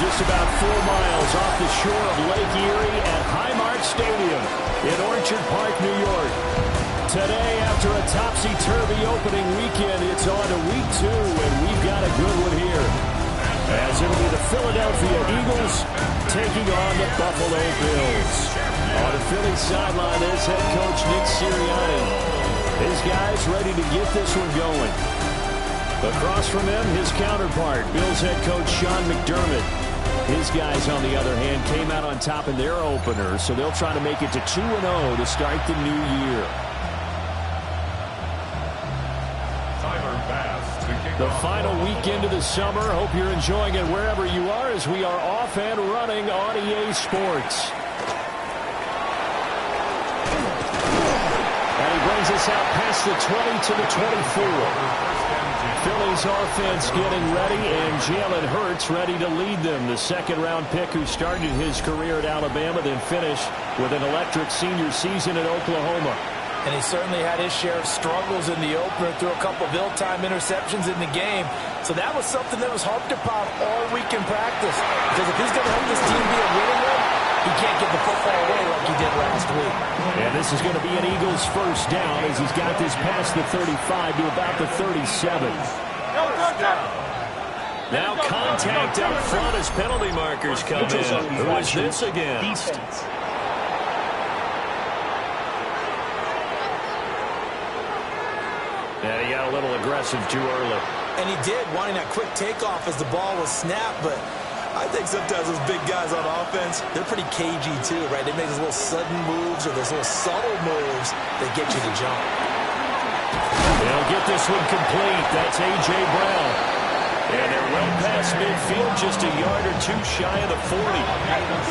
just about 4 miles off the shore of Lake Erie at Highmark Stadium in Orchard Park, New York. Today, after a topsy-turvy opening weekend, it's on to week 2, and we've got a good one here. As it'll be the Philadelphia Eagles taking on the Buffalo Bills. On the Philly sideline is head coach Nick Sirianni. His guys ready to get this one going. Across from him, his counterpart, Bills head coach Sean McDermott. His guys, on the other hand, came out on top in their opener, so they'll try to make it to 2-0 to start the new year. The final weekend of the summer. Hope you're enjoying it wherever you are as we are off and running on EA Sports. And he brings us out past the 20 to the 24. Philly's offense getting ready, and Jalen Hurts ready to lead them. The second-round pick who started his career at Alabama, then finished with an electric senior season at Oklahoma. And he certainly had his share of struggles in the opener, threw a couple of ill-timed interceptions in the game. So that was something that was harped upon all week in practice. Because if he's going to help this team be a winning one, he can't get the football away like he did last week. And this is going to be an Eagles first down as he's got this past the 35 to about the 37. Now contact up front as penalty markers come in. Who is this against? And he got a little aggressive too early. And he did, wanting that quick takeoff as the ball was snapped. But I think sometimes those big guys on offense, they're pretty cagey too, right? They make those little sudden moves or those little subtle moves that get you to jump. They'll get this one complete. That's A.J. Brown. And they're well past midfield, just a yard or two shy of the 40.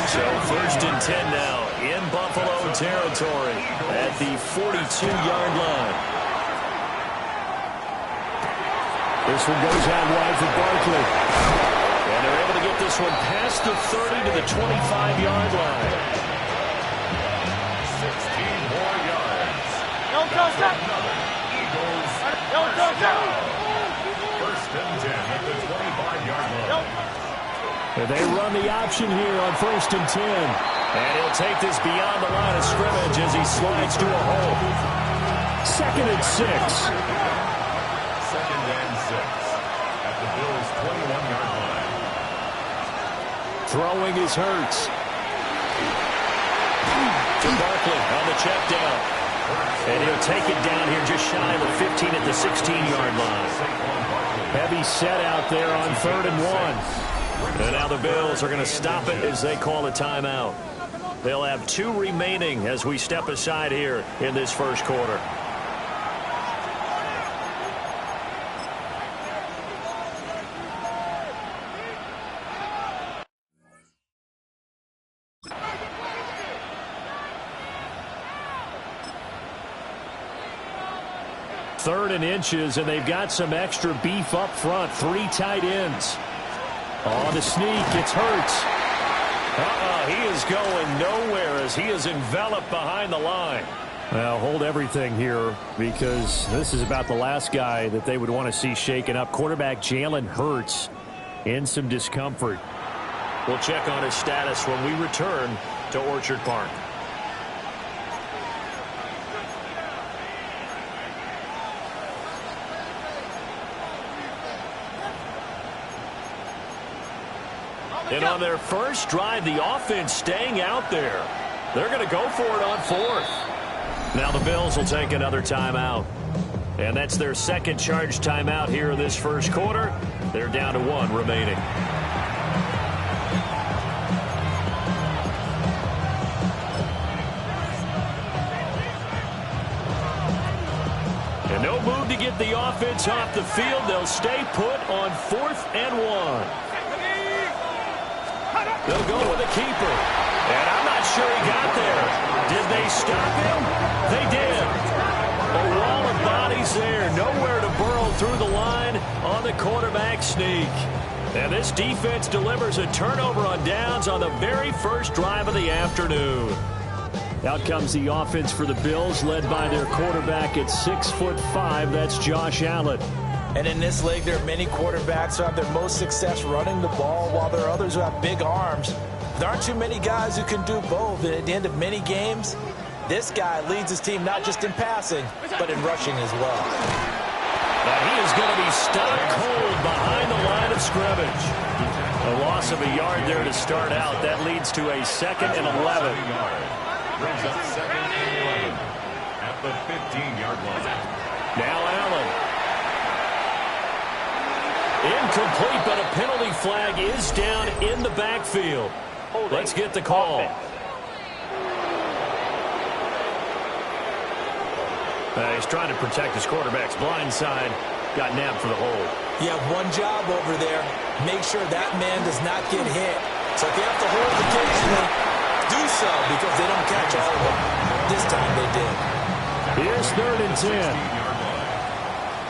So first and 10 now in Buffalo territory at the 42-yard line. This one goes out wide for Barkley. And they're able to get this one past the 30 to the 25-yard line. 16 more yards. Don't touch that. Eagles. Don't touch that. First and 10 at the 25-yard line. And they run the option here on first and 10. And he'll take this beyond the line of scrimmage as he slides to a hole. Second and 6. Second and 6 at the Bills' 21-yard line. Throwing is Hurts. To Barkley on the check down. And he'll take it down here just shy of the 15 at the 16-yard line. Heavy set out there on third and 1. And now the Bills are going to stop it as they call a timeout. They'll have 2 remaining as we step aside here in this first quarter. Third and inches, and they've got some extra beef up front. 3 tight ends. On the sneak, it's Hurts. He is going nowhere as he is enveloped behind the line. Well, hold everything here because this is about the last guy that they would want to see shaken up. Quarterback Jalen Hurts in some discomfort. We'll check on his status when we return to Orchard Park. And on their first drive, the offense staying out there. They're going to go for it on fourth. Now the Bills will take another timeout. And that's their second charge timeout here in this first quarter. They're down to 1 remaining. And no move to get the offense off the field. They'll stay put on 4th and 1. They'll go with the keeper. And I'm not sure he got there. Did they stop him? They did. A wall of bodies there. Nowhere to burrow through the line on the quarterback sneak. And this defense delivers a turnover on downs on the very first drive of the afternoon. Out comes the offense for the Bills, led by their quarterback at 6'5". That's Josh Allen. And in this league, there are many quarterbacks who have their most success running the ball, while there are others who have big arms. There aren't too many guys who can do both. And at the end of many games, this guy leads his team not just in passing, but in rushing as well. But he is going to be stopped cold behind the line of scrimmage. A loss of a yard there to start out. That leads to a 2nd and 11. Brings up 2nd and 11 at the 15-yard line. Now Allen. Incomplete, but a penalty flag is down in the backfield. Let's get the call. He's trying to protect his quarterback's blind side. Got nabbed for the hold. You have one job over there. Make sure that man does not get hit. So if you have to hold occasionally, do so, because they don't catch all of them. This time they did. Here's 3rd and 10.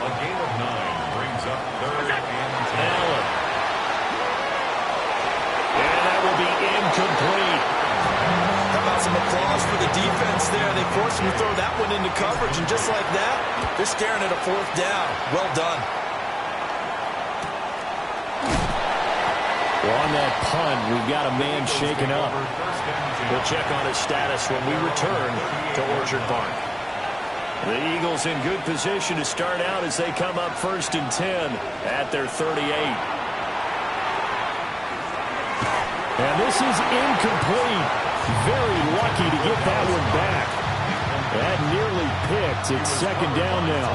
A gain of 9 brings up 3rd and 10. Allen. And that will be incomplete. How about some applause for the defense there? They forced him to throw that one into coverage, and just like that, they're staring at a 4th down. Well done. Well, on that punt, we've got a man shaken up. We'll check on his status when we return to Orchard Park. The Eagles in good position to start out as they come up 1st and 10 at their 38. And this is incomplete. Very lucky to get that one back. That nearly picked. It's 2nd down now.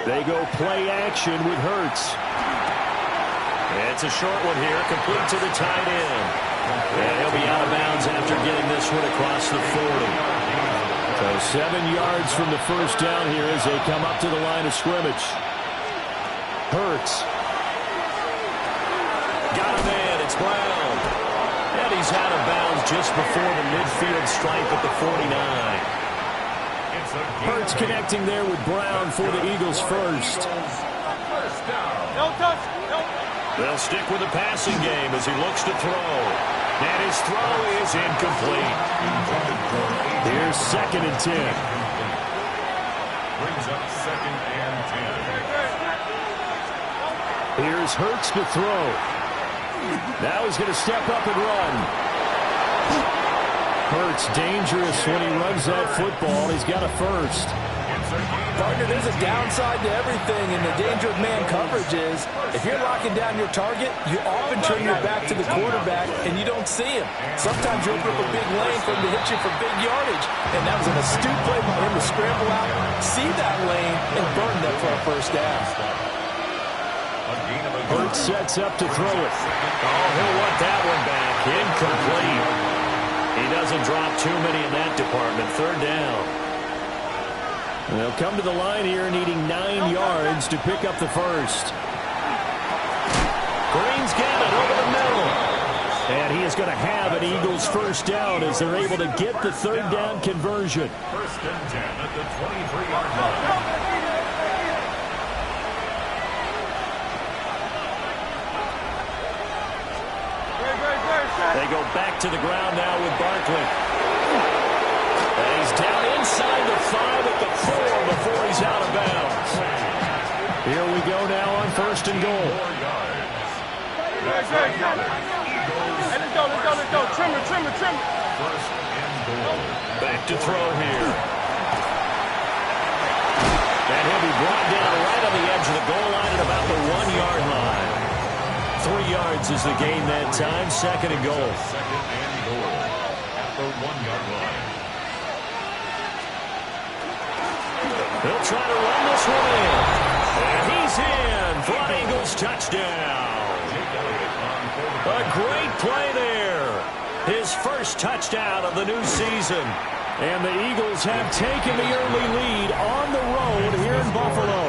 They go play action with Hurts. It's a short one here, complete to the tight end. And he'll be out of bounds after getting this one across the 40. So 7 yards from the 1st down here as they come up to the line of scrimmage. Hurts. Got a man, it's Brown. And he's out of bounds just before the midfield stripe at the 49. Hurts connecting there with Brown for the Eagles first. They'll stick with the passing game as he looks to throw. And his throw is incomplete. Here's 2nd and 10. Brings up 2nd and 10. Here's Hurts to throw. Now he's going to step up and run. Hurts dangerous when he runs that football. He's got a first. Partner, there's a downside to everything, and the danger of man coverage is if you're locking down your target, you often turn your back to the quarterback and you don't see him. Sometimes you open up a big lane for him to hit you for big yardage, and that was an astute play by him to scramble out, see that lane, and burn that for a 1st down. Hurts sets up to throw it. Oh, he'll want that one back. Incomplete. He doesn't drop too many in that department. 3rd down. They'll come to the line here needing 9 yards to pick up the first. Green's got it over the middle. And he is going to have an Eagles 1st down as they're able to get the 3rd down conversion. 1st and 10 at the 23-yard line. They go back to the ground now with Barkley. And he's down inside the 5 at the 4 before he's out of bounds. Here we go now on 1st and goal. Let's go. Trim it. 1st and goal. Back to throw here. And he'll be brought down right on the edge of the goal line at about the 1-yard line. 3 yards is the gain that time. 2nd and goal. 2nd and goal at the 1-yard line. They'll try to run this one in. And he's in for an Eagles touchdown. A great play there. His first touchdown of the new season. And the Eagles have taken the early lead on the road here in Buffalo.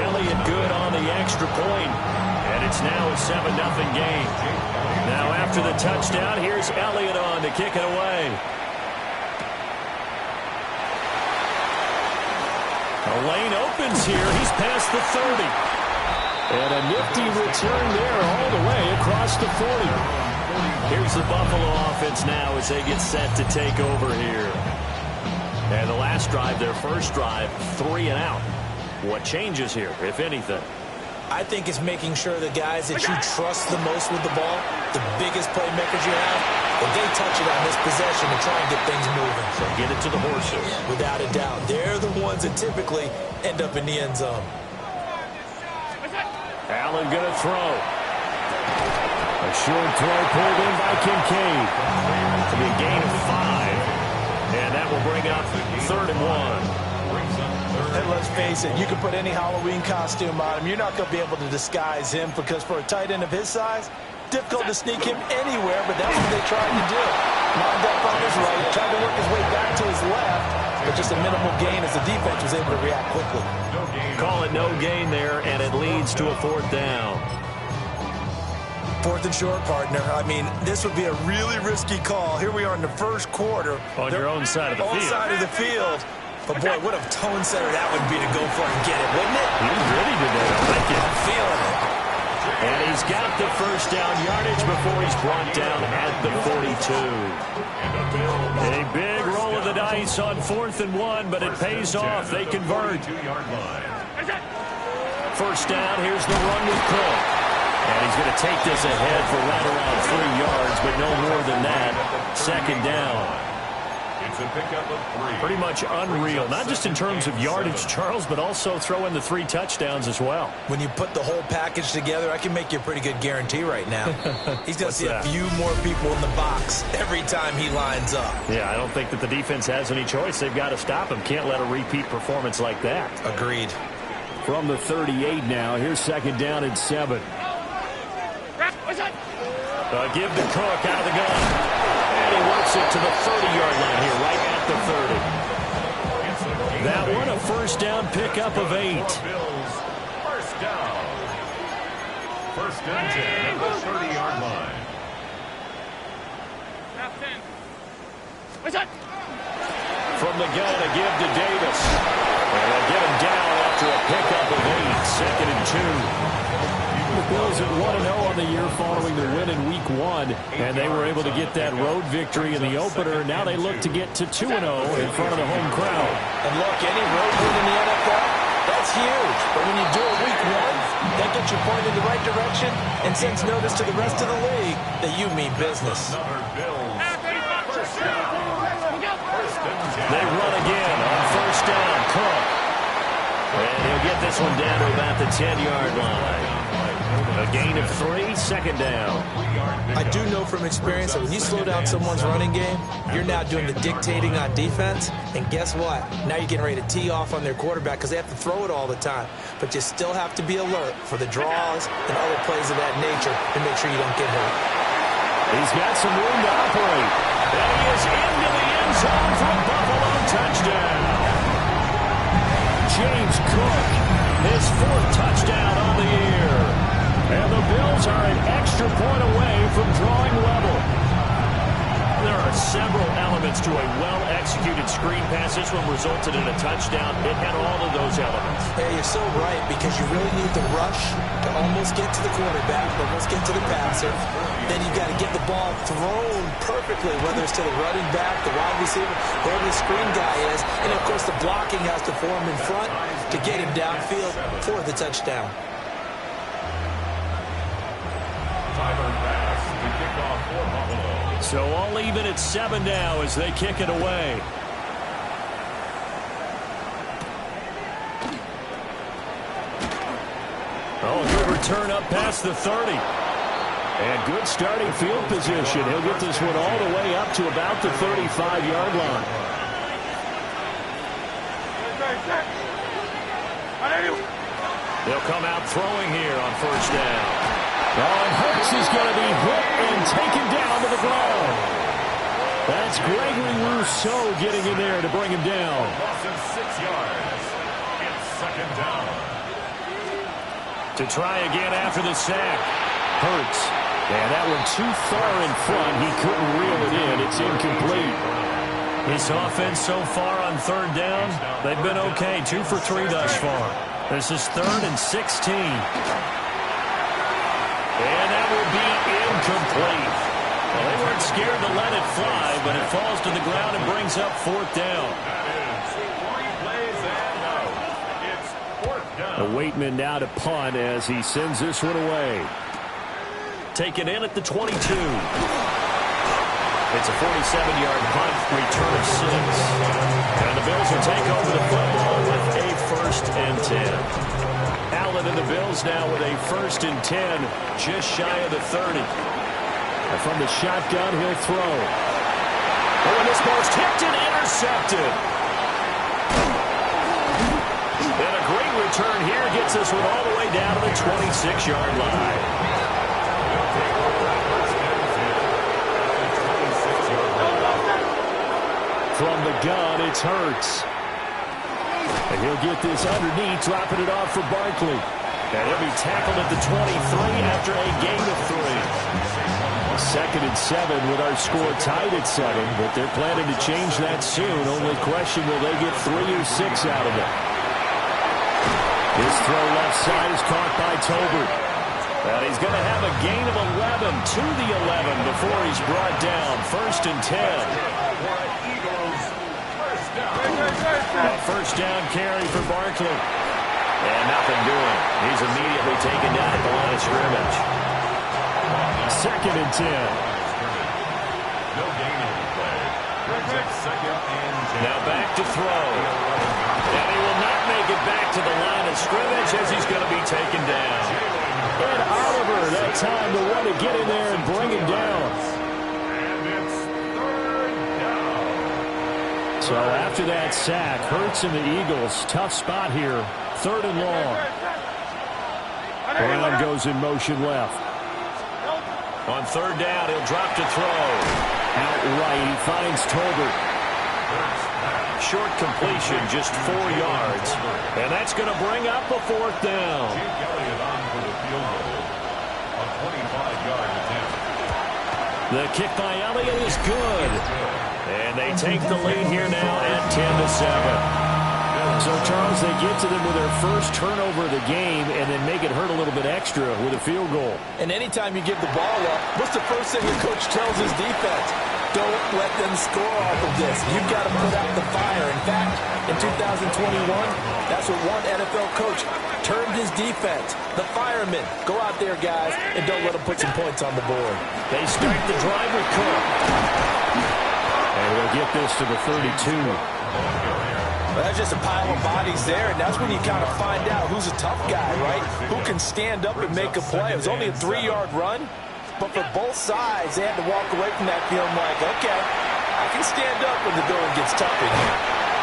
Elliott good on the extra point. And it's now a 7-0 game. Now after the touchdown, here's Elliott on to kick it away. A lane opens here. He's past the 30. And a nifty return there all the way across the 40. Here's the Buffalo offense now as they get set to take over here. And the last drive, their first drive, 3 and out. What changes here, if anything? I think it's making sure the guys that you trust the most with the ball, the biggest playmakers you have, that they touch it on this possession to try and get things moving. So get it to the horses. Without a doubt. They're the ones that typically end up in the end zone. Allen going to throw. A short throw pulled in by Kincaid. It'll be a gain of 5. And that will bring up 3rd and 1. And let's face it, you can put any Halloween costume on him. You're not going to be able to disguise him because for a tight end of his size, difficult to sneak him anywhere, but that's what they tried to do. Lined up on his right, tried to work his way back to his left, but just a minimal gain as the defense was able to react quickly. Call it no gain there, and it leads to a 4th down. 4th and short, partner. I mean, this would be a really risky call. Here we are in the first quarter. On your own side of the field. On side of the field. But, boy, what a tone setter that would be to go for it and get it, wouldn't it? He's ready today. I like it. I'm feeling it. And he's got the first down yardage before he's brought down at the 42. A big roll of the dice on 4th and 1, but it pays off. They convert. First down, here's the run with Cook. And he's going to take this ahead for right around 3 yards, but no more than that. 2nd down. It's a pickup of 3. Pretty much unreal, not just in terms of yardage, Charles, but also throw in the 3 touchdowns as well. When you put the whole package together, I can make you a pretty good guarantee right now. He's going to see a few more people in the box every time he lines up. Yeah, I don't think that the defense has any choice. They've got to stop him. Can't let a repeat performance like that. Agreed. From the 38 now, here's 2nd down and 7. Give to Cook out of the gun. And he works it to the 30-yard line here, right at the 30. That one, a first down pickup of 8. First down. 1st and 10 at the 30-yard line. From the gun, a give to Davis. And they'll get him down after a pickup of 8. 2nd and 2. The Bills at 1-0 on the year following their win in Week 1, and they were able to get that road victory in the opener. Now they look to get to 2-0 in front of the home crowd. And look, any road win in the NFL, that's huge. But when you do it Week 1, that gets you pointed in the right direction and sends notice to the rest of the league that you mean business. They run again on 1st down. Cook. And he'll get this one down to about the 10-yard line. A gain of 3, 2nd down. I do know from experience that when you slow down someone's running game, you're now doing the dictating on defense. And guess what? Now you're getting ready to tee off on their quarterback because they have to throw it all the time. But you still have to be alert for the draws and other plays of that nature to make sure you don't get hurt. He's got some room to operate. And he is into the end zone for a Buffalo touchdown. James Cook, his 4th touchdown on the year. And the Bills are an extra point away from drawing level. There are several elements to a well-executed screen pass. This one resulted in a touchdown. It had all of those elements. Yeah, you're so right because you really need the rush to almost get to the quarterback, almost get to the passer. Then you've got to get the ball thrown perfectly, whether it's to the running back, the wide receiver, whoever the screen guy is. And, of course, the blocking has to form in front to get him downfield for the touchdown. So all even at 7 now as they kick it away. Oh, good return up past the 30. And good starting field position. He'll get this one all the way up to about the 35-yard line. They'll come out throwing here on 1st down. Oh, and Hurts is going to be hit and taken down to the ground. That's Gregory Rousseau getting in there to bring him down. Loss of 6 yards. It's 2nd down. To try again after the sack. Hurts. And that one too far in front. He couldn't reel it in. It's incomplete. His offense so far on 3rd down, they've been okay. 2 for 3 thus far. This is 3rd and 16. And that will be incomplete. Well, they weren't scared to let it fly, but it falls to the ground and brings up fourth down. The Waitman now to punt as he sends this one away. Taken in at the 22. It's a 47-yard punt, return of 6. And the Bills will take over the football with a 1st and 10. Allen and the Bills now with a 1st and 10, just shy of the 30. And from the shotgun, he'll throw. Oh, and this ball's tipped and intercepted. And a great return here gets this one all the way down to the 26-yard line. From the gun, it's Hurts. And he'll get this underneath, dropping it off for Barkley. And he'll be tackled at the 23 after a gain of 3. 2nd and 7 with our score tied at 7, but they're planning to change that soon. Only question, will they get 3 or 6 out of it? His throw left side is caught by Tolbert. And he's going to have a gain of 11 to the 11 before he's brought down. 1st and 10. A 1st down carry for Barkley. And nothing doing. He's immediately taken down at the line of scrimmage. 2nd and 10. No gain on the play. Brings up 2nd and 10. Now back to throw. And he will not make it back to the line of scrimmage as he's going to be taken down. And Oliver, that time to want to get in there and bring him down. And it's 3rd down. So after that sack, Hurts and the Eagles, tough spot here. 3rd and long. Brown goes in motion left. On 3rd down, he'll drop to throw. Out right, he finds Tolbert. Short completion, just 4 yards. And that's going to bring up a 4th down. Kelly is on for the field goal. A 25-yard attempt. The kick by Elliott is good. And they take the lead here now at 10-7. So, Charles, they get to them with their first turnover of the game and then make it hurt a little bit extra with a field goal. And anytime you give the ball up, what's the first thing your coach tells his defense? Don't let them score off of this. You've got to put out the fire. In fact, in 2021, that's what one NFL coach termed his defense. The firemen. Go out there, guys, and don't let them put some points on the board. They start the drive with Cook. And we'll get this to the 32. Well, that's just a pile of bodies there, and that's when you kind of find out who's a tough guy, right? Who can stand up and make a play. It was only a 3-yard run, but for both sides, they had to walk away from that feeling like, okay, I can stand up when the going gets tough in here.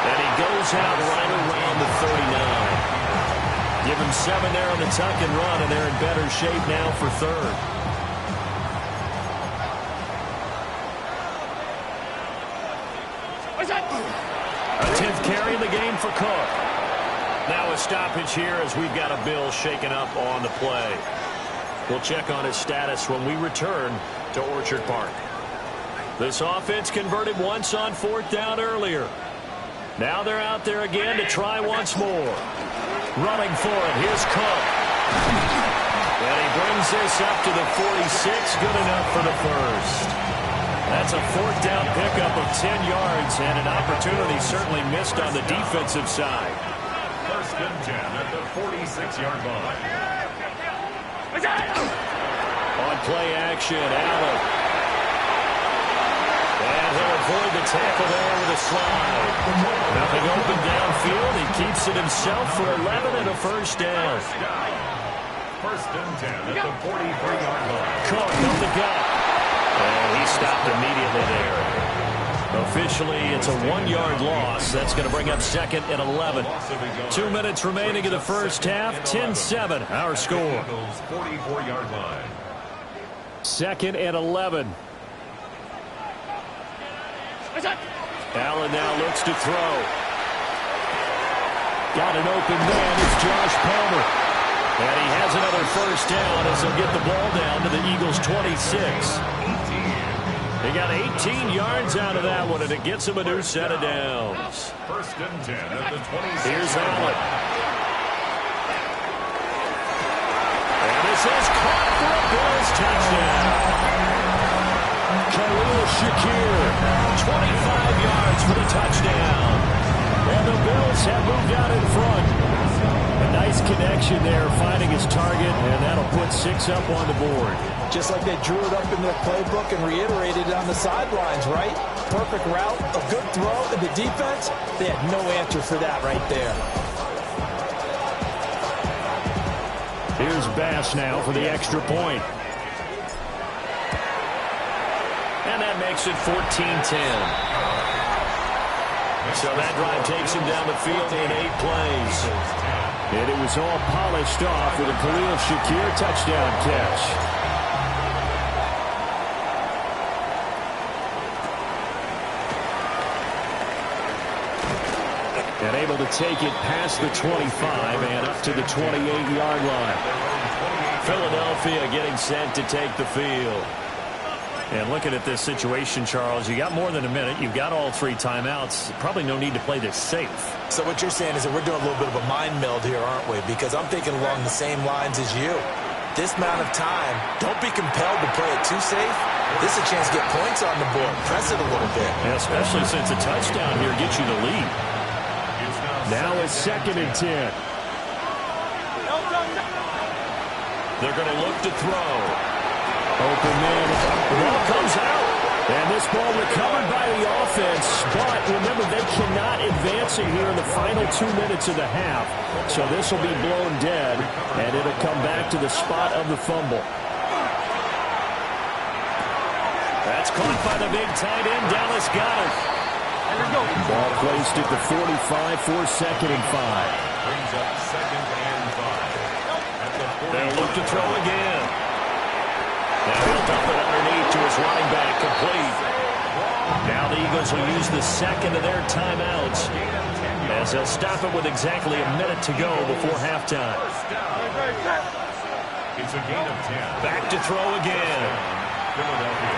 And he goes out right around the 39. Give him 7 there on the tuck and run, and they're in better shape now for 3rd. A 10th carry in the game for Cook. Now a stoppage here as we've got a Bill shaken up on the play. We'll check on his status when we return to Orchard Park. This offense converted once on 4th down earlier. Now they're out there again to try once more. Running for it. Here's Cook. And he brings this up to the 46. Good enough for the 1st. That's a 4th down pickup of 10 yards and an opportunity certainly missed on the defensive side. 1st and 10 at the 46-yard line. On play action, Allen. And he'll avoid the tackle there with a slide. Nothing open downfield. He keeps it himself for 11 and a 1st down. 1st and 10 at the 43-yard line. Cook on the gut. And he stopped immediately there. Officially, it's a 1-yard loss. That's going to bring up 2nd and 11. 2 minutes remaining in the first half. 10-7, our score. 44-yard line. 2nd and 11. Allen now looks to throw. Got an open man. It's Josh Palmer. And he has another 1st down as he'll get the ball down to the Eagles' 26. He got 18 yards out of that one, and it gets him a new set of downs. 1st and 10 at the 26. Here's Allen. And this is caught for a Bills touchdown. Khalil Shakir, 25 yards for the touchdown. And the Bills have moved out in front. A nice connection there, finding his target, and that'll put 6 up on the board. Just like they drew it up in their playbook and reiterated it on the sidelines, right? Perfect route, a good throw, and the defense, they had no answer for that right there. Here's Bass now for the extra point. And that makes it 14-10. So that drive takes him down the field in 8 plays. And it was all polished off with a Khalil Shakir touchdown catch. And able to take it past the 25 and up to the 28-yard line. Philadelphia getting set to take the field. And looking at this situation, Charles, you got more than a minute. You've got all 3 timeouts. Probably no need to play this safe. So what you're saying is that we're doing a little bit of a mind meld here, aren't we? Because I'm thinking along the same lines as you. This amount of time, don't be compelled to play it too safe. This is a chance to get points on the board. Press it a little bit. Yeah, especially since a touchdown here gets you the lead. Now it's 2nd and 10. They're going to look to throw. Open man. The ball comes out. And this ball recovered by the offense. But remember, they cannot advance it here in the final 2 minutes of the half. So this will be blown dead. And it'll come back to the spot of the fumble. That's caught by the big tight end, Dallas Goedert. Ball placed at the 45 for 2nd and 5. Brings up 2nd and 5. They'll look to throw again. Now he'll dump it underneath to his running back, complete. Now the Eagles will use the 2nd of their timeouts as they'll stop it with exactly a minute to go before halftime. It's a gain of 10. Back to throw again. Philadelphia.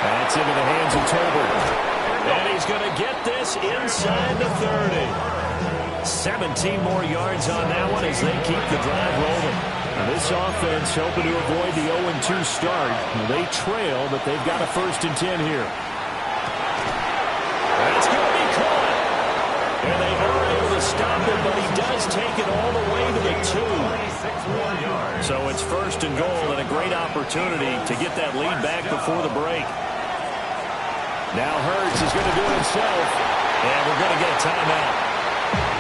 That's into the hands of Tolbert. And he's going to get this inside the 30. 17 more yards on that one as they keep the drive rolling. Now this offense hoping to avoid the 0-2 start. They trail, but they've got a 1st and 10 here. That's going to be caught. And they are able to stop it, but he does take it all the way to the 2. So it's 1st and goal and a great opportunity to get that lead back before the break. Now Hurts is going to do it himself. And we're going to get a timeout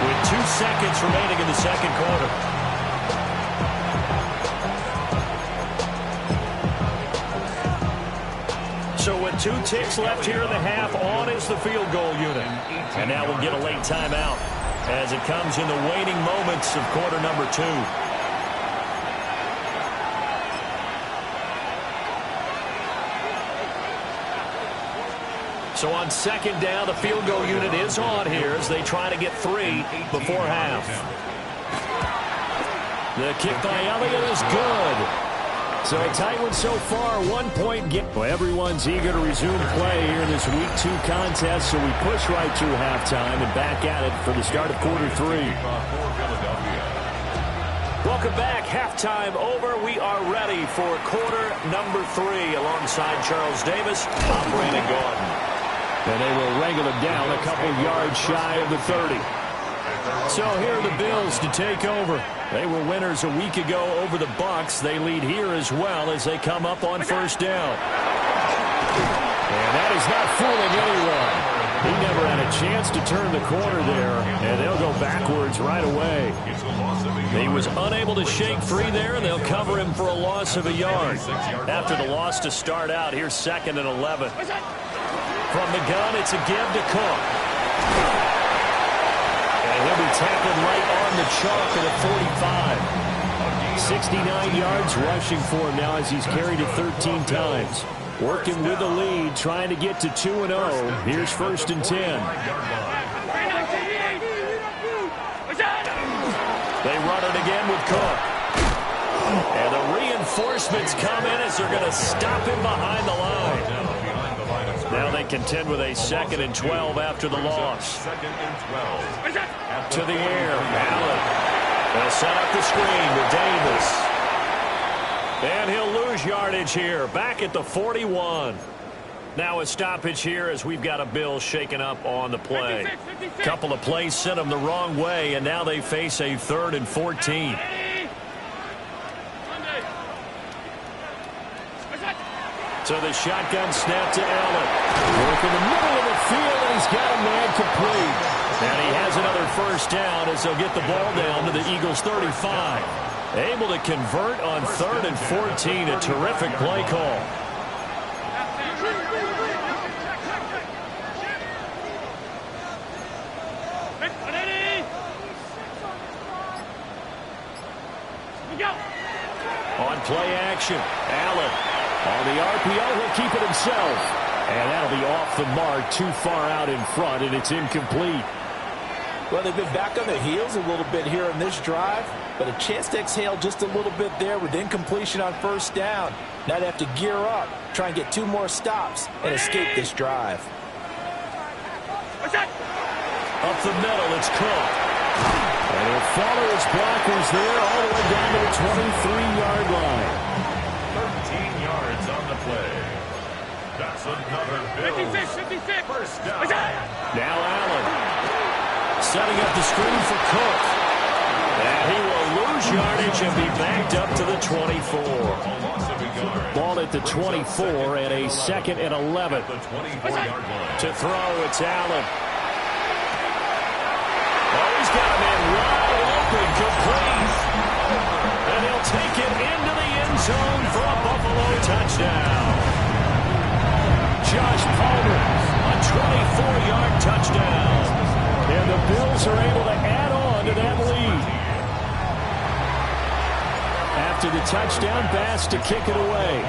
with 2 seconds remaining in the 2nd quarter. So with 2 ticks left here in the half, on is the field goal unit. And now we'll get a late timeout as it comes in the waning moments of quarter number 2. So on 2nd down, the field goal unit is on here as they try to get 3 before half. The kick by Elliott is good. So a tight one so far, 1-point game. Well, everyone's eager to resume play here in this Week 2 contest, so we push right through halftime and back at it for the start of quarter 3. Welcome back. Halftime over. We are ready for quarter number 3 alongside Charles Davis. I'm Brandon Gaudin. And they will wrangle it down a couple yards shy of the 30. So here are the Bills to take over. They were winners a week ago over the Bucs. They lead here as well as they come up on 1st down. And that is not fooling anyone. He never had a chance to turn the corner there, and they'll go backwards right away. He was unable to shake free there, and they'll cover him for a loss of a yard. After the loss to start out, here's 2nd and 11. From the gun, it's a give to Cook. And he'll be tackled right on the chalk at a 45. 69 yards rushing for him now as he's carried it 13 times. Working with the lead, trying to get to 2-0. Here's 1st and 10. They run it again with Cook. And the reinforcements come in as they're going to stop him behind the line. Now they contend with a 2nd and 12 after the loss. 2nd and 12. To the air, Allen. They'll set up the screen with Davis. And he'll lose yardage here, back at the 41. Now a stoppage here as we've got a Bill shaken up on the play. 56. Couple of plays sent them the wrong way, and now they face a 3rd and 14. So the shotgun snap to Allen. Work in the middle of the field, and he's got a man complete. And he has another first down as they'll get the ball down to the Eagles 35. Able to convert on 3rd and 14. A terrific play call. On play action, Allen. On the RPO, he'll keep it himself. And that'll be off the mark, too far out in front, and it's incomplete. Well, they've been back on their heels a little bit here in this drive, but a chance to exhale just a little bit there with incompletion on first down. Now they have to gear up, try and get 2 more stops, and escape this drive. Up the middle, it's Cook. And he'll follow his blockers there all the way down to the 23-yard line. 13 yards on the play. That's another Bills 56. first down. Now Allen setting up the screen for Cook. And he will lose yardage and be backed up to the 24. Ball at the 24 and a 2nd and 11. The 24-yard line. To throw, it's Allen. Oh, he's got a man wide open, complete. And he'll take it into the end zone for a Buffalo touchdown. Josh Palmer, a 24-yard touchdown. And the Bills are able to add on to that lead. After the touchdown pass to kick it away.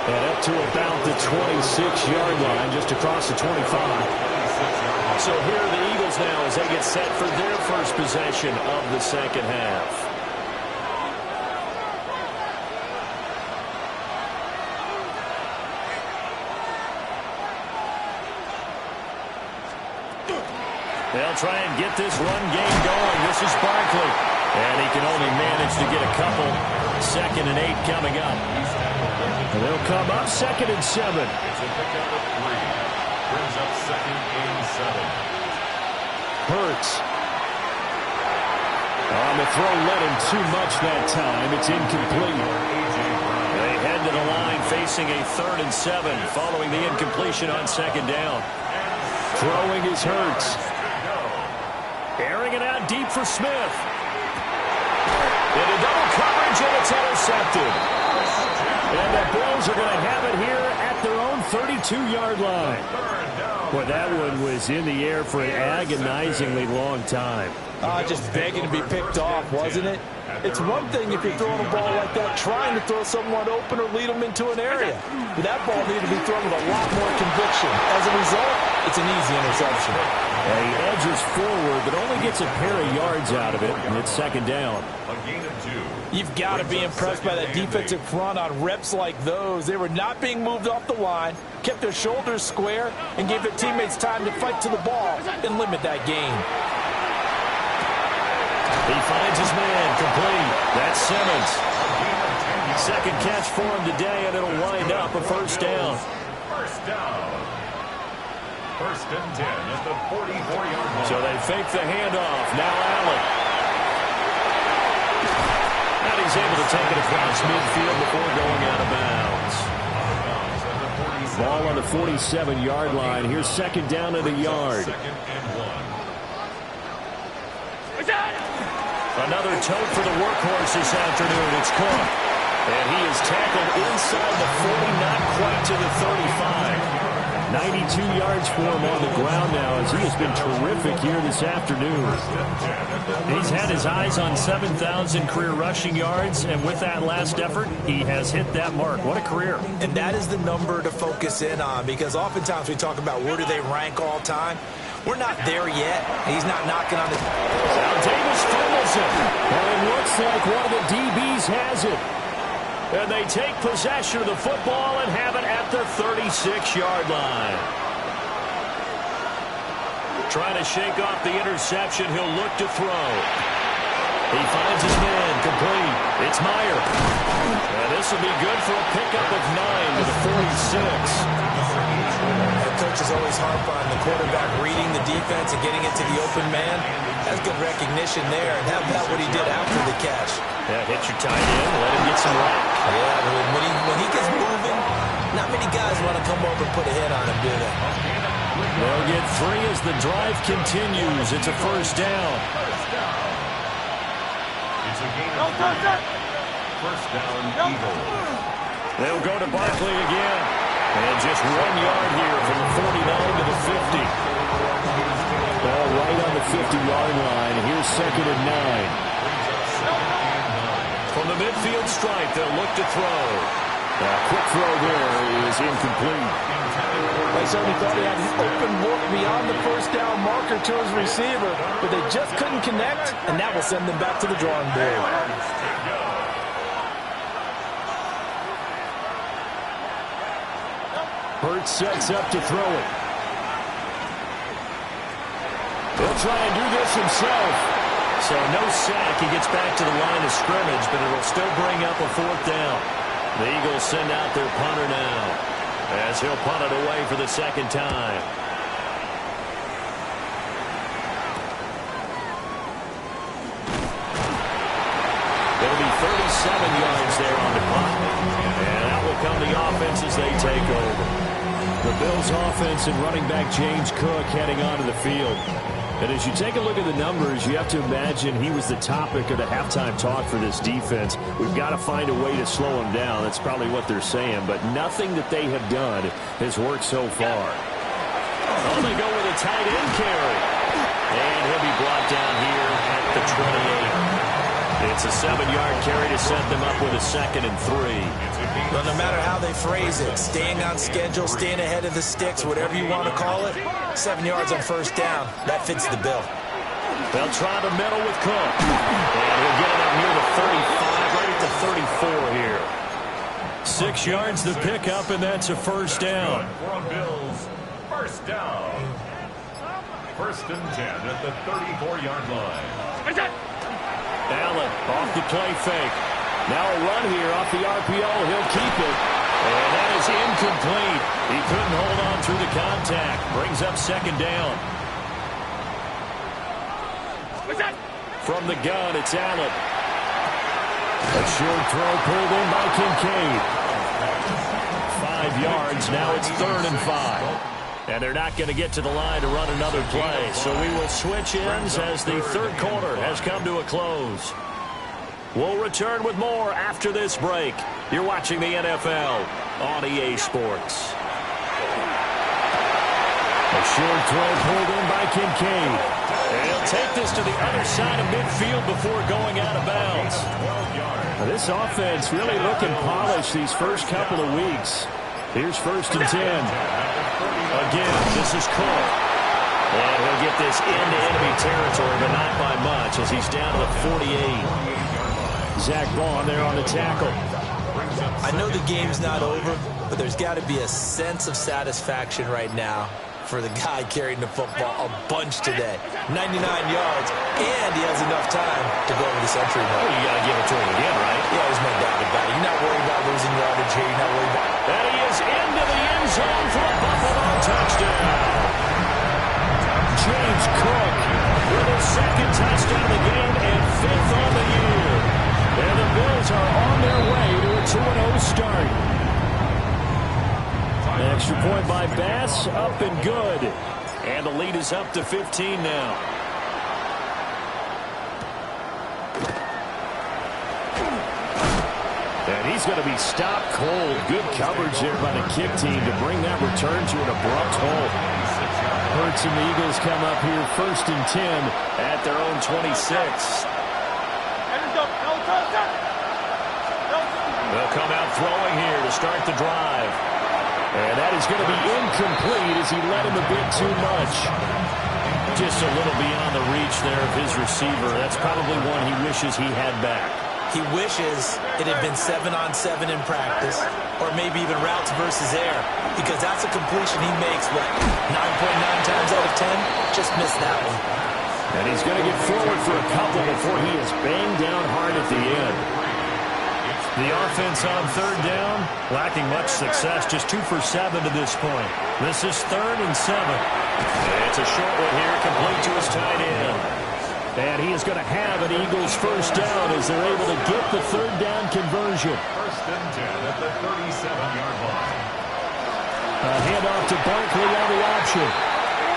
And up to about the 26-yard line, just across the 25. So here are the Eagles now as they get set for their first possession of the second half. They'll try and get this run game going. This is Barkley. And he can only manage to get a couple. 2nd and 8 coming up. And they'll come up 2nd and 7. It's a pickup of 3. Brings up 2nd and 7. Hurts. On the throw, let him too much that time. It's incomplete. They head to the line facing a 3rd and 7 following the incompletion on 2nd down. Throwing is Hurts. Airing it out deep for Smith. Into double coverage, and it's intercepted. And the Bills are going to have it here at their own 32-yard line. Boy, that one was in the air for an agonizingly long time. Just begging to be picked off, wasn't it? It's one thing if you're throwing a ball like that, trying to throw someone open or lead them into an area. But that ball needed to be thrown with a lot more conviction. As a result, it's an easy interception. And he edges forward, but only gets a pair of yards out of it, and it's 2nd down. A gain of 2. You've got to be impressed by that defensive front on reps like those. They were not being moved off the line, kept their shoulders square, and gave their teammates time to fight to the ball and limit that gain. He finds his man, complete. That's Simmons. 2nd catch for him today, and it'll wind up a first down. First down. 1st and 10 at the 44-yard line. So they fake the handoff. Now Allen. And he's able to take it across midfield before going out of bounds. Ball on the 47-yard line. Here's 2nd down at a yard. 2nd and 1. Another tote for the workhorse this afternoon. It's Cook. And he is tackled inside the 40, not quite to the 35. 92 yards for him on the ground now as he has been terrific here this afternoon. He's had his eyes on 7,000 career rushing yards, and with that last effort, he has hit that mark. What a career. And that is the number to focus in on, because oftentimes we talk about where do they rank all time. We're not there yet. He's not knocking on the... Now Davis fumbles it. And it looks like one of the DBs has it. And they take possession of the football and have it at the 36-yard line. Trying to shake off the interception. He'll look to throw. He finds his man, complete. It's Meyer. And this will be good for a pickup of 9 to the 46. The coaches always harp on the quarterback reading the defense and getting it to the open man. That's good recognition there, and how about what he did after the catch? Yeah, hit your tight end, let him get some rap. Yeah, when he gets moving, not many guys want to come over and put a hit on him, do they? They'll get 3 as the drive continues. It's a first down. It's a gain of 3. First down, Eagles. They'll go to Barkley again. And just 1 yard here from the 49 to the 50. Ball right on the 50-yard line. Here's 2nd and 9. From the midfield stripe, they'll look to throw. A quick throw there is incomplete. They certainly thought he had an open look beyond the first down marker to his receiver, but they just couldn't connect, and that will send them back to the drawing board. Hurts sets up to throw it. He'll try and do this himself. So no sack. He gets back to the line of scrimmage, but it'll still bring up a 4th down. The Eagles send out their punter now, as he'll punt it away for the 2nd time. It'll be 37 yards there on the punt. And that will come the offense as they take over. The Bills offense and running back James Cook heading onto the field. And as you take a look at the numbers, you have to imagine he was the topic of the halftime talk for this defense. We've got to find a way to slow him down. That's probably what they're saying. But nothing that they have done has worked so far. Oh, they go with a tight end carry. And he'll be brought down here at the 28. It's a 7-yard carry to set them up with a 2nd and 3. Well, no matter how they phrase it, staying on schedule, staying ahead of the sticks, whatever you want to call it, 7 yards on first down, that fits the bill. They'll try the middle with Cook. And he'll get it up near the 35, right at the 34 here. 6 yards the pickup, and that's a first down. For Bills, first down. 1st and 10 at the 34-yard line. Allen off the play fake. Now a run here off the RPO. He'll keep it. And that is incomplete. He couldn't hold on through the contact. Brings up 2nd down. From the gun, it's Allen. A short throw pulled in by Kincaid. 5 yards. Now it's 3rd and 5. And they're not going to get to the line to run another play. So we will switch ends as the 3rd quarter has come to a close. We'll return with more after this break. You're watching the NFL on EA Sports. A short throw pulled in by Kincaid. And he'll take this to the other side of midfield before going out of bounds. Now, this offense really looking polished these first couple of weeks. Here's 1st and 10. Again, this is Cook. And he'll get this into enemy territory, but not by much as he's down to the 48. Zach Vaughn there on the tackle. I know the game's not over, but there's got to be a sense of satisfaction right now for the guy carrying the football a bunch today. 99 yards, and he has enough time to go over the century mark. Well, you got to give it to him again, right? Yeah, there's no doubt about it. You're not worried about losing yardage here. You're not worried about it. And he is into the end zone for a Buffalo touchdown. James Cook with his 2nd touchdown of the game and 5th on the year. And the Bills are on their way to a 2-0 start. An extra point by Bass, up and good. And the lead is up to 15 now. And he's going to be stopped cold. Good coverage there by the kick team to bring that return to an abrupt halt. Hurts and the Eagles come up here 1st and 10 at their own 26. They'll come out throwing here to start the drive. And that is going to be incomplete as he led him a bit too much. Just a little beyond the reach there of his receiver. That's probably one he wishes he had back. He wishes it had been 7-on-7 in practice, or maybe even routes versus air, because that's a completion he makes, what, 9.9 times out of 10? Just missed that one. And he's going to get forward for a couple before he is banged down hard at the end. The offense on third down, lacking much success, just 2 for 7 to this point. This is 3rd and 7. It's a short one here, complete to his tight end. And he is going to have an Eagles first down as they're able to get the third down conversion. 1st and 10 at the 37-yard line. A handoff to Barkley on the option.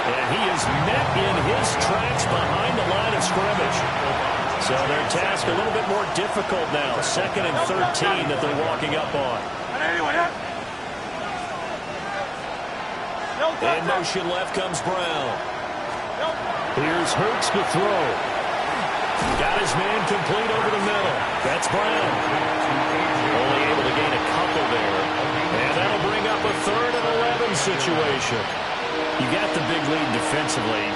And he is met in his tracks behind the line of scrimmage. So their task a little bit more difficult now. 2nd and 13 that they're walking up on. In motion left comes Brown. Here's Hurts to throw. Got his man complete over the middle. That's Brown. Only able to gain a couple there. And that'll bring up a 3rd and 11 situation. You got the big lead defensively.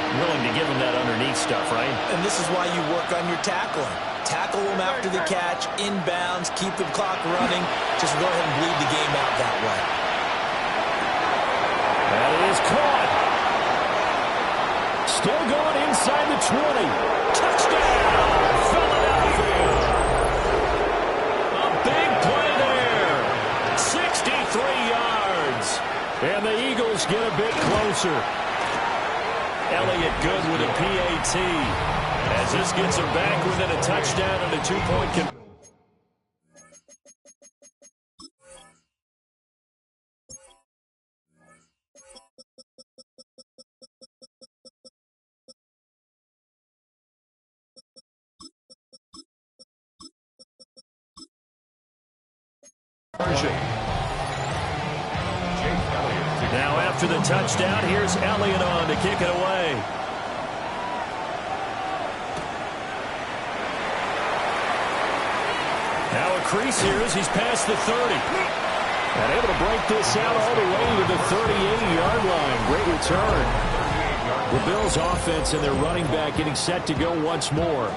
Willing to give him that underneath stuff, right? And this is why you work on your tackling. Tackle them after the catch, inbounds, keep the clock running. Just go ahead and bleed the game out that way. That is caught. Still going inside the 20. Touchdown, Philadelphia. A big play there. 63 yards. And the Eagles get a bit closer. Elliott good with a PAT. As this gets him back within a touchdown and a 2-point conversion. Now after the touchdown, here's Elliott on to kick it away. Now a crease here as he's past the 30. And able to break this out all the way to the 38-yard line. Great return. The Bills offense and their running back getting set to go once more.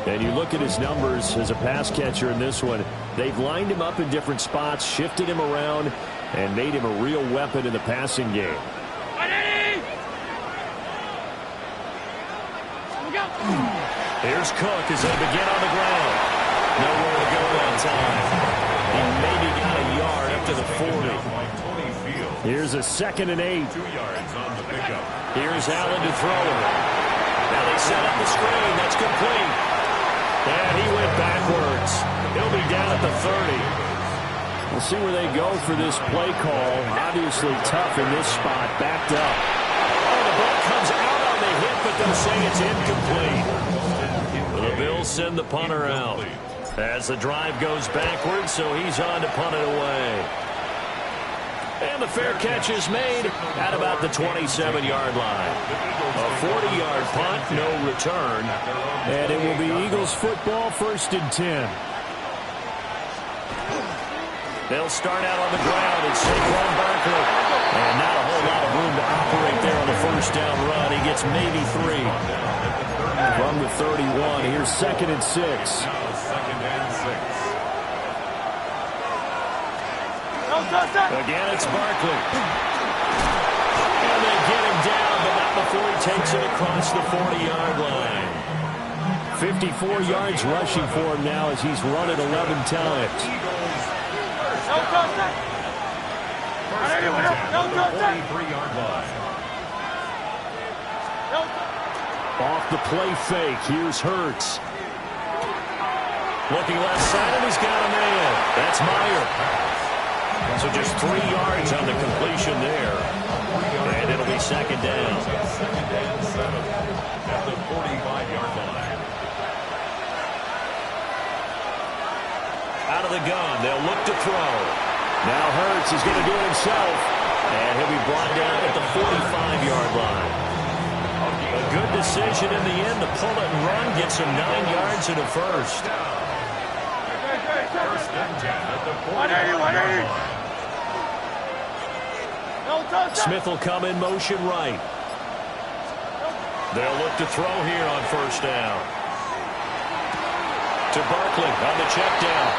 And you look at his numbers as a pass catcher in this one. They've lined him up in different spots, shifted him around, and made him a real weapon in the passing game. Here's Cook as they begin on the ground. Nowhere to go that time. He maybe got a yard up to the 40. Here's a 2nd and 8. 2 yards on the pickup. Here's Allen to throw. Now they set up the screen. That's complete. And he went backwards. He'll be down at the 30. We'll see where they go for this play call. Obviously tough in this spot. Backed up. Oh, the ball comes out on the hit, but they'll say it's incomplete. The Bills send the punter out. As the drive goes backwards, so he's on to punt it away. And the fair catch is made at about the 27-yard line. A 40-yard punt, no return. And it will be Eagles football, 1st and 10. They'll start out on the ground. It's Saquon Barkley. And not a whole lot of room to operate there on the 1st down run. He gets maybe 3. From the 31, here's 2nd and 6. 2nd and 6. Again, it's Barkley. And they get him down, but not before he takes it across the 40-yard line. 54 yards rushing for him now as he's run it 11 times. 43-yard line. Off the play fake, here's Hurts. Looking left side, and he's got a man. That's Meyer. So just 3 yards on the completion there. And it'll be 2nd down. 2nd and 7 at the 45-yard line. Out of the gun, they'll look to throw. Now Hurts is going to do it himself. And he'll be brought down at the 45-yard line. A good decision in the end to pull it and run. Gets him 9 yards and a first. 1st and 10 at the 40-yard line. Smith will come in motion right. They'll look to throw here on 1st down. To Barkley on the check down.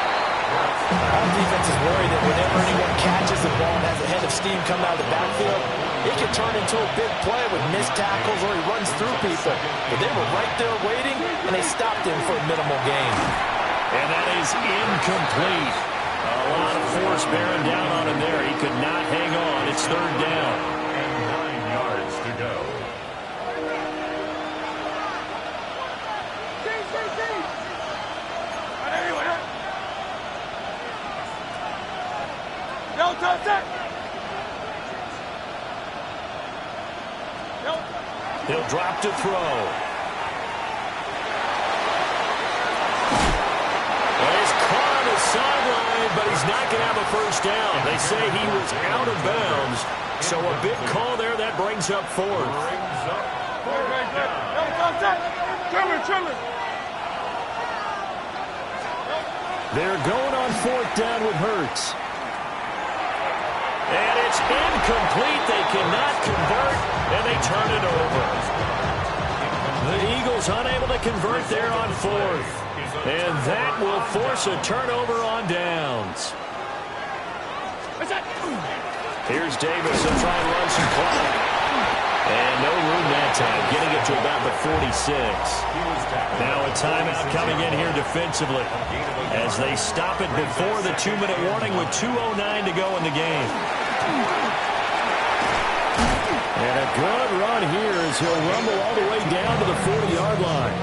defense is worried that whenever anyone catches the ball and has a head of steam coming out of the backfield, it can turn into a big play with missed tackles or he runs through people. But they were right there waiting, and they stopped him for a minimal gain. And that is incomplete. A lot of force bearing down on him there. He could not hang on. It's third down. And 9 yards to go. He'll drop to throw. Well, he's caught on the sideline, but he's not going to have a first down. They say he was out of bounds, so a big call there. That brings up fourth. They're going on fourth down with Hurts. And it's incomplete. They cannot convert, and they turn it over. The Eagles unable to convert there on fourth. And that will force a turnover on downs. Here's Davis. He'll try and run some clock. And no room that time, getting it to about the 46. Now a timeout coming in here defensively as they stop it before the 2-minute warning with 2:09 to go in the game. And a good run here as he'll rumble all the way down to the 40-yard line.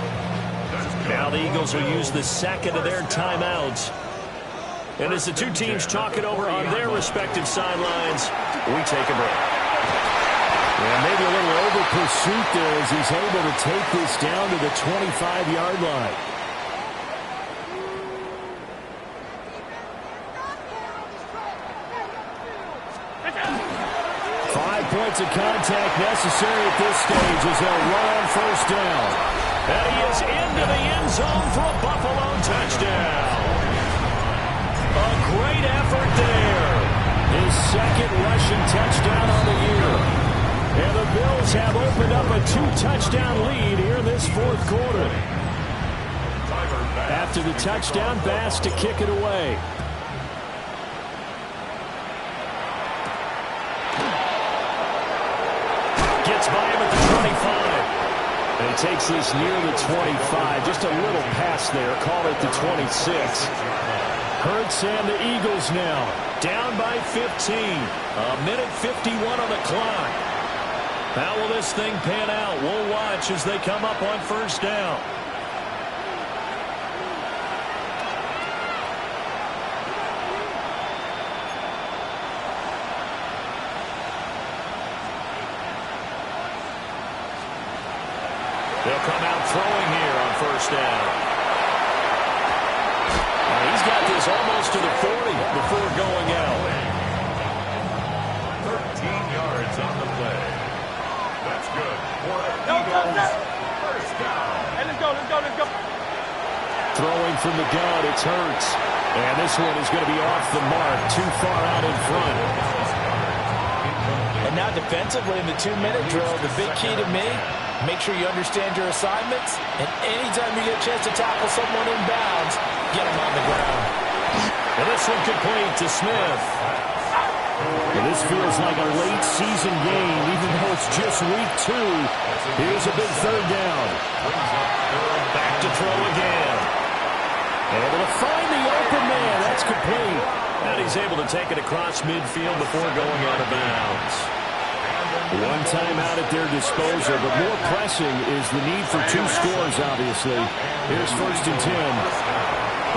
Now the Eagles will use the second of their timeouts. And as the two teams talk it over on their respective sidelines, we take a break. And maybe a little over pursuit there as he's able to take this down to the 25-yard line. Points of contact necessary at this stage as they'll run on first down. And he is into the end zone for a Buffalo touchdown. A great effort there. His second rushing touchdown on the year. And the Bills have opened up a 2-touchdown lead here in this fourth quarter. After the touchdown, Bass to kick it away. Gets by him at the 25. And he takes this near the 25. Just a little pass there. Call it the 26. Hurts and the Eagles now Down by 15. A minute 51 on the clock. How will this thing pan out? We'll watch as they come up on first down. They'll come out throwing here on first down. And he's got this almost to the 40 before going out. 13 yards on the play. That's good for the Eagles. First down. Hey, let's go. throwing from the gun. It's Hurts. And this one is going to be off the mark. Too far out in front. And now defensively in the 2-minute drill, the big key to me, make sure you understand your assignments, and anytime you get a chance to tackle someone in bounds, get them on the ground. And this one complete to Smith. And this feels like a late season game, even though it's just week 2. Here's a big third down. Back to throw again. Able to find the open man. That's complete. And he's able to take it across midfield before going out of bounds. One timeout at their disposal, but more pressing is the need for 2 scores, obviously. Here's 1st and 10.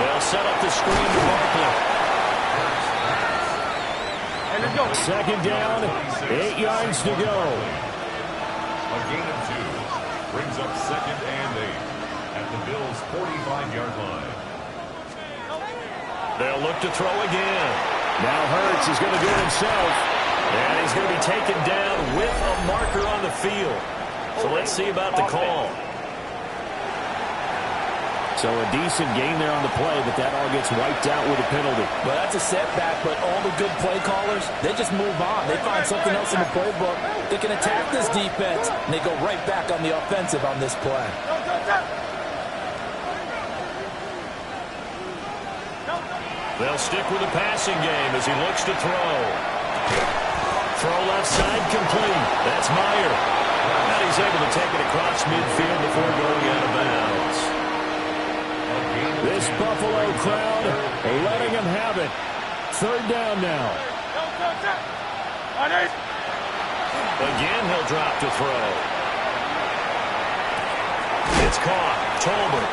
They'll set up the screen to Barkley. Second down, 8 yards to go. A gain of 2 brings up 2nd and 8 at the Bills' 45-yard line. They'll look to throw again. Now Hurts is going to do it himself. And he's going to be taken down with a marker on the field. So let's see about the call. So a decent gain there on the play, but that all gets wiped out with a penalty. Well, that's a setback, but all the good play callers, they just move on. They find something else in the playbook. They can attack this defense, and they go right back on the offensive on this play. They'll stick with the passing game as he looks to throw. Throw left side complete. That's Meyer. And he's able to take it across midfield before going out of bounds. This Buffalo crowd letting him have it. Third down now. Again, he'll drop to throw. It's caught. Tolbert.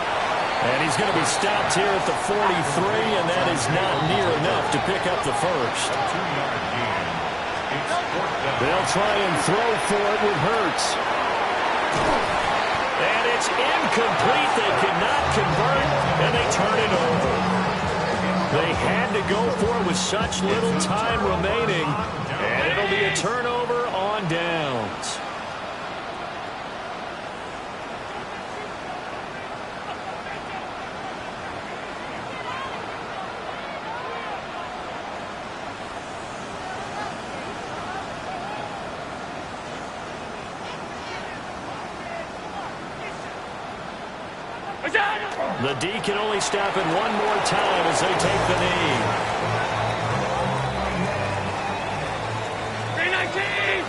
And he's going to be stopped here at the 43, and that is not near enough to pick up the first. They'll try and throw for it with Hurts. And it's incomplete. They cannot convert, and they turn it over. They had to go for it with such little time remaining, and it'll be a turnover on downs. The D can only stop it one more time as they take the knee. 319!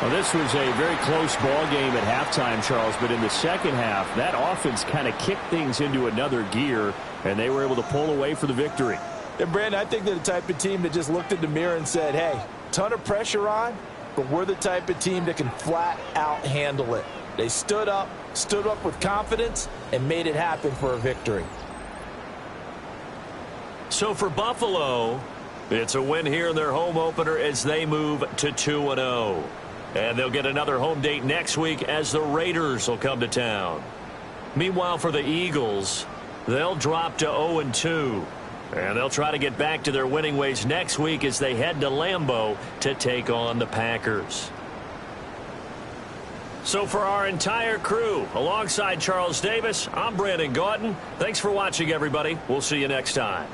Well, this was a very close ball game at halftime, Charles, but in the second half, that offense kind of kicked things into another gear, and they were able to pull away for the victory. And, Brandon, I think they're the type of team that just looked in the mirror and said, hey, ton of pressure on, but we're the type of team that can flat out handle it. They stood up with confidence, and made it happen for a victory. So for Buffalo, it's a win here in their home opener as they move to 2-0. And they'll get another home date next week as the Raiders will come to town. Meanwhile, for the Eagles, they'll drop to 0-2. And they'll try to get back to their winning ways next week as they head to Lambeau to take on the Packers. So for our entire crew, alongside Charles Davis, I'm Brandon Gaudin. Thanks for watching, everybody. We'll see you next time.